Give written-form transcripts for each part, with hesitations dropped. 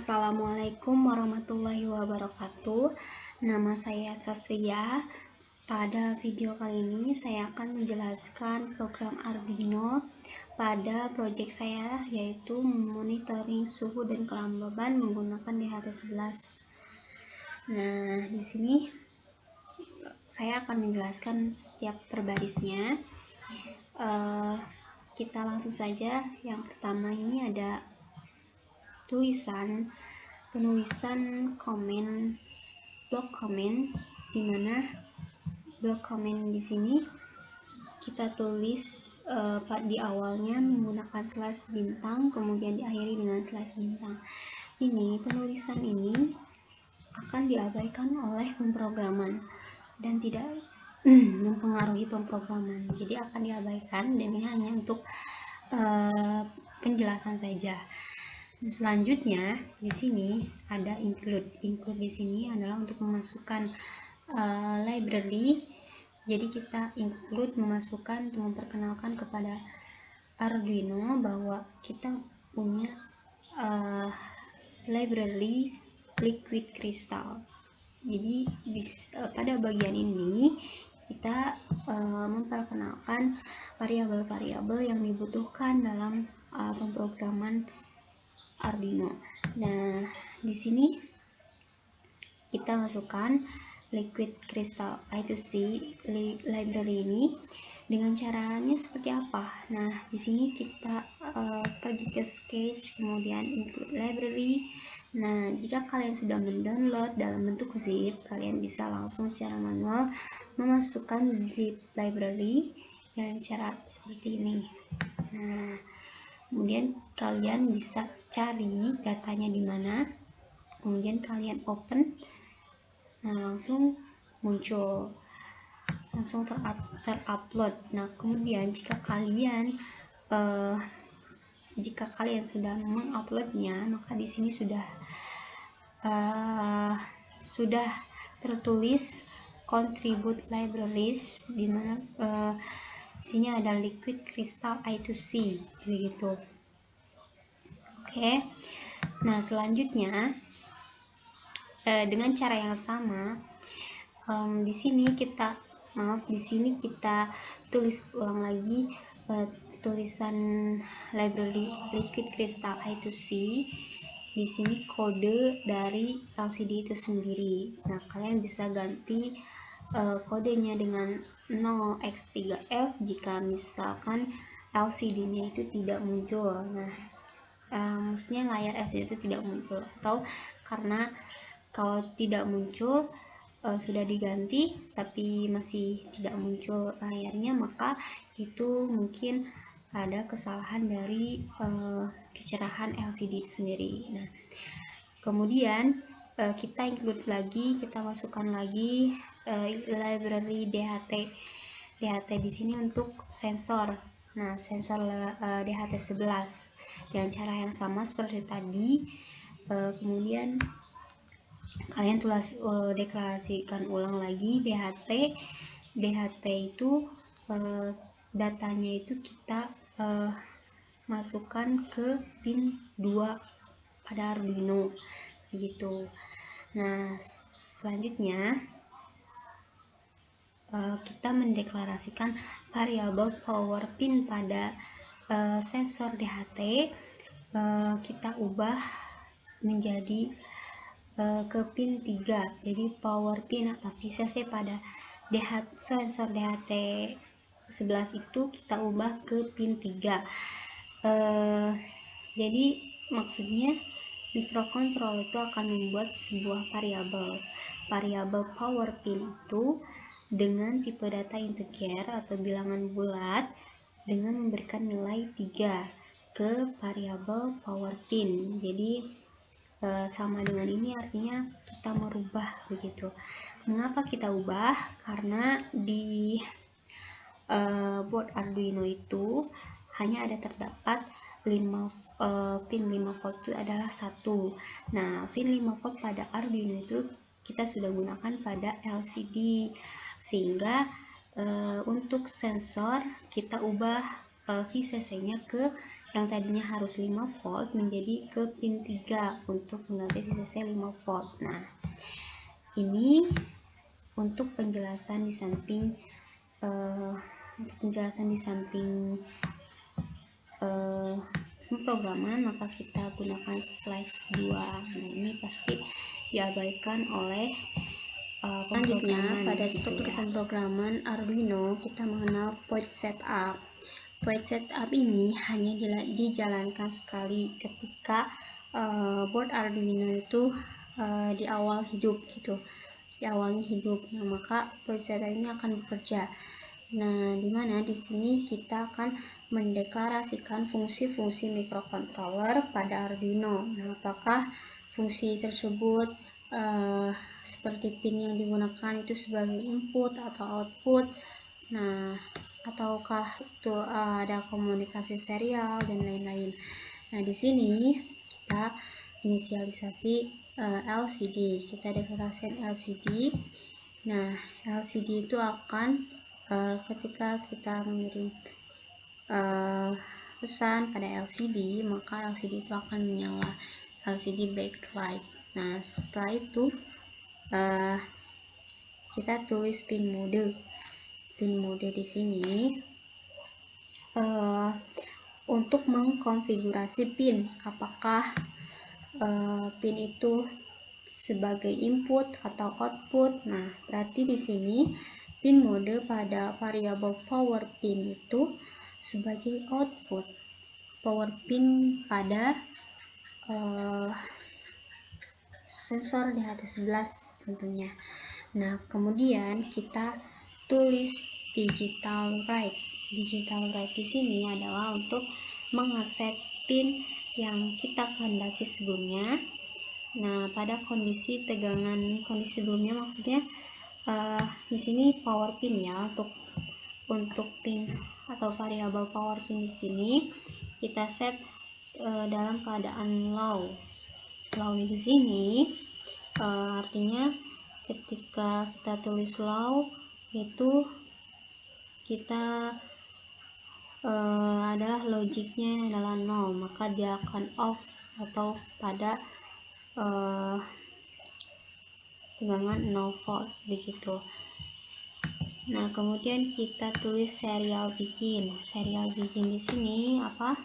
Assalamualaikum warahmatullahi wabarakatuh. Nama saya Sastria. Pada video kali ini saya akan menjelaskan program Arduino pada proyek saya, yaitu monitoring suhu dan kelembaban menggunakan DHT11. Nah, di sini saya akan menjelaskan setiap perbarisnya. Kita langsung saja. Yang pertama ini ada penulisan komen, blok komen, di mana blok komen di sini kita tulis di awalnya menggunakan slash bintang, kemudian diakhiri dengan slash bintang. Ini penulisan ini akan diabaikan oleh pemrograman dan tidak mempengaruhi pemrograman, jadi akan diabaikan, dan ini hanya untuk penjelasan saja. Selanjutnya di sini ada include. Include di sini adalah untuk memasukkan library. Jadi kita include, memasukkan untuk memperkenalkan kepada Arduino bahwa kita punya library Liquid Crystal. Jadi pada bagian ini kita memperkenalkan variabel-variabel yang dibutuhkan dalam pemrograman Arduino. Nah, di sini kita masukkan Liquid Crystal I2C library ini. Dengan caranya seperti apa? Nah, di sini kita pergi ke sketch, kemudian include library. Nah, jika kalian sudah mendownload dalam bentuk zip, kalian bisa langsung secara manual memasukkan zip library dengan cara seperti ini. Nah, kemudian kalian bisa cari datanya di mana, kemudian kalian open. Nah, langsung muncul, langsung terupload. Nah, kemudian jika kalian sudah menguploadnya, maka di sini sudah tertulis contribute libraries, di mana di sini ada Liquid Crystal I2C begitu. Oke. Nah, selanjutnya dengan cara yang sama, di sini kita tulis ulang lagi tulisan library Liquid Crystal I2C. Di sini kode dari LCD itu sendiri. Nah, kalian bisa ganti kodenya dengan 0x3f jika misalkan LCD-nya itu tidak muncul. Nah, maksudnya layar LCD itu tidak muncul, atau karena kalau tidak muncul sudah diganti tapi masih tidak muncul layarnya, maka itu mungkin ada kesalahan dari kecerahan LCD itu sendiri. Nah, kemudian kita include lagi, kita masukkan lagi library DHT di sini untuk sensor. Nah, sensor DHT11 dengan cara yang sama seperti tadi. Kemudian kalian deklarasikan ulang lagi DHT itu datanya itu kita masukkan ke pin 2 pada Arduino gitu. Nah, selanjutnya kita mendeklarasikan variabel power pin pada sensor DHT. Kita ubah menjadi ke pin 3. Jadi power pin atau VCC pada sensor DHT11 itu kita ubah ke pin 3. Jadi maksudnya mikrokontrol itu akan membuat sebuah variabel power pin itu dengan tipe data integer atau bilangan bulat dengan memberikan nilai 3 ke variabel power pin. Jadi sama dengan ini, artinya kita merubah begitu. Mengapa kita ubah? Karena di board Arduino itu hanya ada terdapat pin 5 volt itu adalah 1. Nah, pin 5 volt pada Arduino itu kita sudah gunakan pada LCD, sehingga untuk sensor kita ubah VCC-nya ke yang tadinya harus 5 volt menjadi ke pin 3 untuk mengganti VCC 5 volt. Nah, ini untuk penjelasan di samping pemrograman, maka kita gunakan slide 2. Nah, ini pasti diabaikan oleh selanjutnya pada struktur pemrograman Arduino kita mengenal point setup. Point setup ini hanya dijalankan sekali ketika board Arduino itu di awal hidup gitu, di awalnya hidup. Nah, maka point setup ini akan bekerja. Nah, dimana di sini kita akan mendeklarasikan fungsi-fungsi microcontroller pada Arduino. Nah, apakah fungsi tersebut seperti pin yang digunakan itu sebagai input atau output, nah ataukah itu ada komunikasi serial dan lain-lain. Nah, di sini kita inisialisasi LCD, kita deklarasikan LCD. Nah, LCD itu akan ketika kita mengirim pesan pada LCD, maka LCD itu akan menyala, LCD backlight. Nah, setelah itu kita tulis pin mode di sini untuk mengkonfigurasi pin, apakah pin itu sebagai input atau output. Nah, berarti di sini pin mode pada variabel power pin itu sebagai output, power pin pada sensor DHT11 tentunya. Nah, kemudian kita tulis digital write. Digital write di sini adalah untuk mengeset pin yang kita kehendaki sebelumnya. Nah, pada kondisi tegangan, kondisi sebelumnya maksudnya di sini power pin ya, untuk pin atau variabel power pin di sini kita set dalam keadaan low. Low di sini artinya ketika kita tulis low itu kita adalah logiknya adalah 0, maka dia akan off atau pada tegangan 0 volt begitu. Nah, kemudian kita tulis serial begin. Serial begin di sini apa?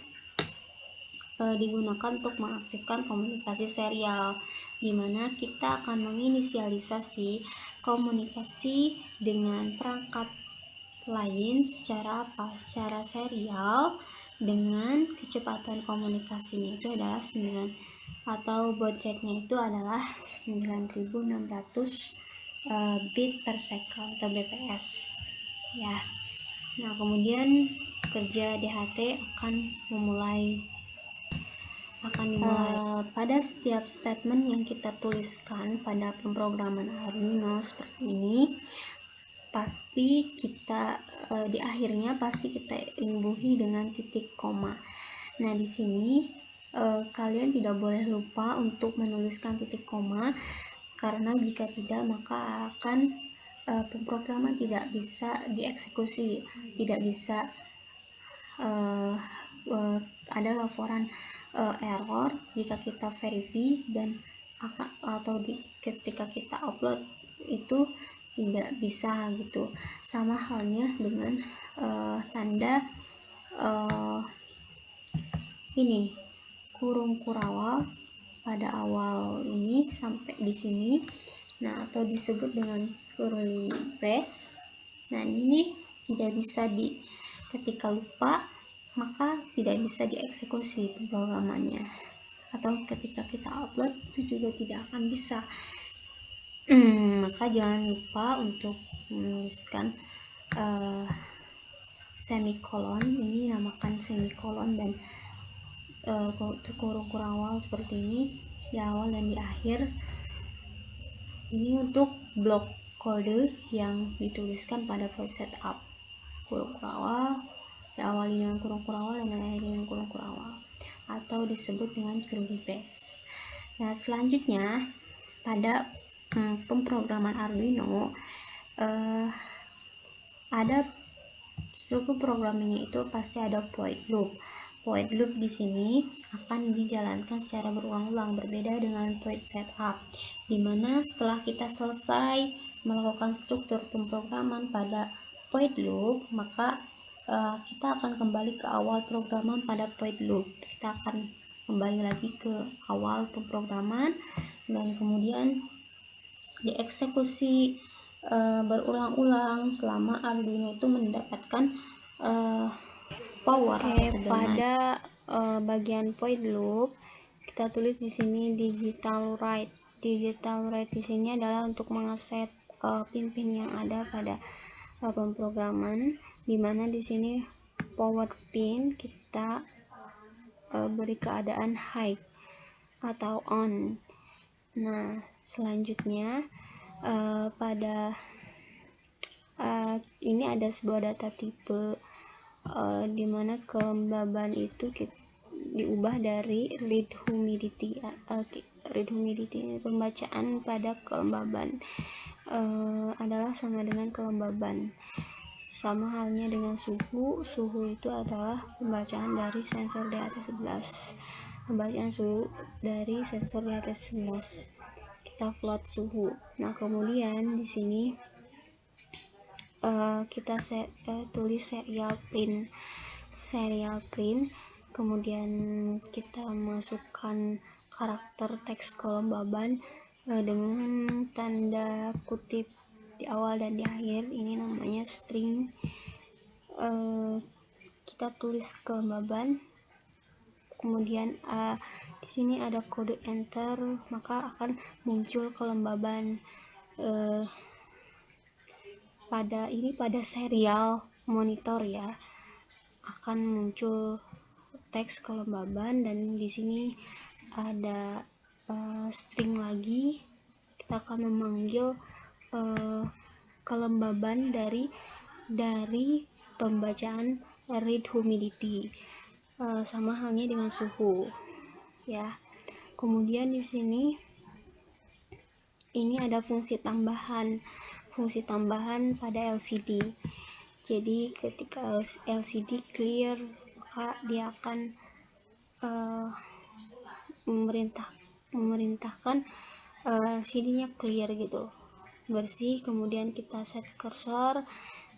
Digunakan untuk mengaktifkan komunikasi serial, di mana kita akan menginisialisasi komunikasi dengan perangkat lain secara serial dengan kecepatan komunikasinya itu adalah 9 atau baud rate-nya itu adalah 9600 bit per second atau bps ya. Nah, kemudian kerja DHT akan dimulai. Pada setiap statement yang kita tuliskan pada pemrograman Arduino seperti ini, pasti kita di akhirnya pasti kita imbuhi dengan titik koma. Nah, di sini kalian tidak boleh lupa untuk menuliskan titik koma, karena jika tidak maka akan pemrograman tidak bisa dieksekusi, tidak bisa ada laporan error jika kita verify dan atau ketika kita upload itu tidak bisa gitu. Sama halnya dengan tanda ini kurung kurawal pada awal ini sampai di sini, nah atau disebut dengan curly brace. Nah, ini tidak bisa ketika lupa maka tidak bisa dieksekusi pemrogramannya, atau ketika kita upload itu juga tidak akan bisa. Maka jangan lupa untuk menuliskan semikolon, ini namakan semikolon, dan kurung kurawal seperti ini di awal dan di akhir. Ini untuk blok kode yang dituliskan pada point setup. Kurung kurawal diawali dengan kurung kurawal dan diakhiri dengan kurung kurawal, atau disebut dengan curly brace. Nah, selanjutnya pada pemrograman Arduino ada struktur programnya itu pasti ada void loop. Void loop di sini akan dijalankan secara berulang-ulang, berbeda dengan void setup, dimana setelah kita selesai melakukan struktur pemrograman pada void loop, maka kita akan kembali ke awal pemrograman pada void loop. Kita akan kembali lagi ke awal pemrograman dan kemudian dieksekusi berulang-ulang selama Arduino itu mendapatkan power. Pada bagian void loop kita tulis di sini digital write. Digital write di sini adalah untuk mengeset pin-pin yang ada pada pemrograman, dimana di sini power pin kita beri keadaan high atau on. Nah, selanjutnya pada ini ada sebuah data tipe dimana kelembaban itu diubah dari read humidity. Read humidity pembacaan pada kelembaban adalah sama dengan kelembaban. Sama halnya dengan suhu. Suhu itu adalah pembacaan dari sensor di atas 11. Pembacaan suhu dari sensor di atas 11. Kita plot suhu. Nah, kemudian di sini kita tulis serial print, kemudian kita masukkan karakter teks kelembaban dengan tanda kutip di awal dan di akhir. Ini namanya string. Kita tulis kelembaban, kemudian di sini ada kode enter, maka akan muncul kelembaban pada serial monitor ya, akan muncul teks kelembaban. Dan di sini ada string lagi, kita akan memanggil kelembaban dari pembacaan read humidity, sama halnya dengan suhu ya. Kemudian di sini ini ada fungsi tambahan pada LCD. Jadi ketika LCD clear, maka dia akan memerintahkan LCD-nya clear gitu, bersih. Kemudian kita set cursor.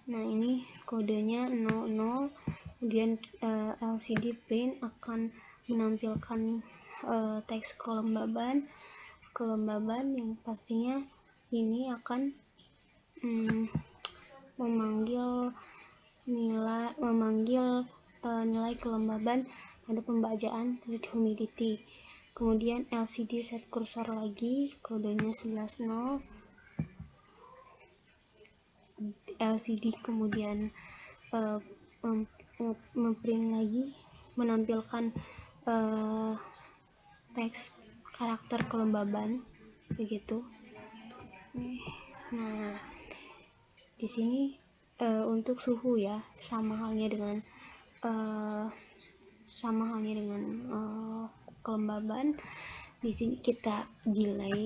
Nah, ini kodenya 00. Kemudian LCD print akan menampilkan teks kelembaban yang pastinya ini akan memanggil nilai kelembaban pada pembacaan read humidity. Kemudian LCD set cursor lagi, kodenya 11.0. LCD kemudian memprint lagi, menampilkan teks karakter kelembaban begitu. Nah, di sini untuk suhu ya, sama halnya dengan kelembaban. Di sini kita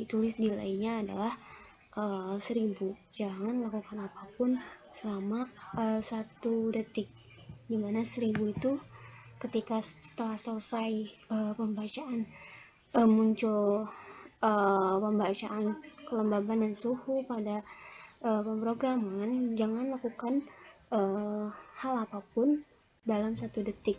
tulis delay-nya adalah 1000. Jangan lakukan apapun selama 1 detik, dimana 1000 itu ketika setelah selesai pembacaan muncul pembacaan kelembaban dan suhu pada pemrograman. Jangan lakukan hal apapun dalam 1 detik.